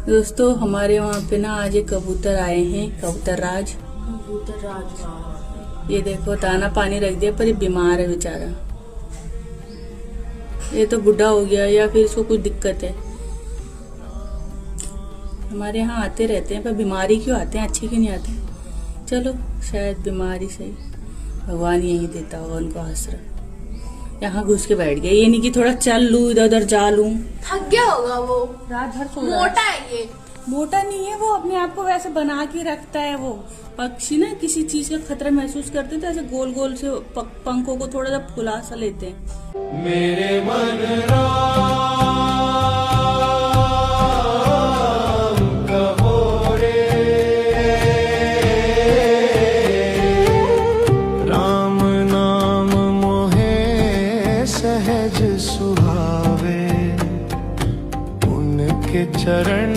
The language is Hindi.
दोस्तों हमारे वहाँ पे ना आज एक कबूतर आए हैं, कबूतर राज। ये देखो दाना पानी रख दिया पर ये बीमार है बेचारा। ये तो बुढ़ा हो गया या फिर इसको कुछ दिक्कत है। हमारे यहाँ आते रहते हैं पर बीमारी क्यों आते हैं, अच्छी क्यों नहीं आते। चलो शायद बीमारी सही भगवान यही देता होगा उनको आसरा। यहाँ घुस के बैठ गया, ये नहीं कि थोड़ा चल लूं इधर उधर जा लूं। थक गया होगा वो। रात भर सो रहा है। मोटा है ये। मोटा नहीं है, वो अपने आप को वैसे बना के रखता है। वो पक्षी ना किसी चीज का खतरा महसूस करते तो ऐसे गोल गोल से पंखों को थोड़ा सा फुला सा लेते हैं। मेरे मन राम कहो रे, राम नाम मोहे सहज सुहावे, उनके चरण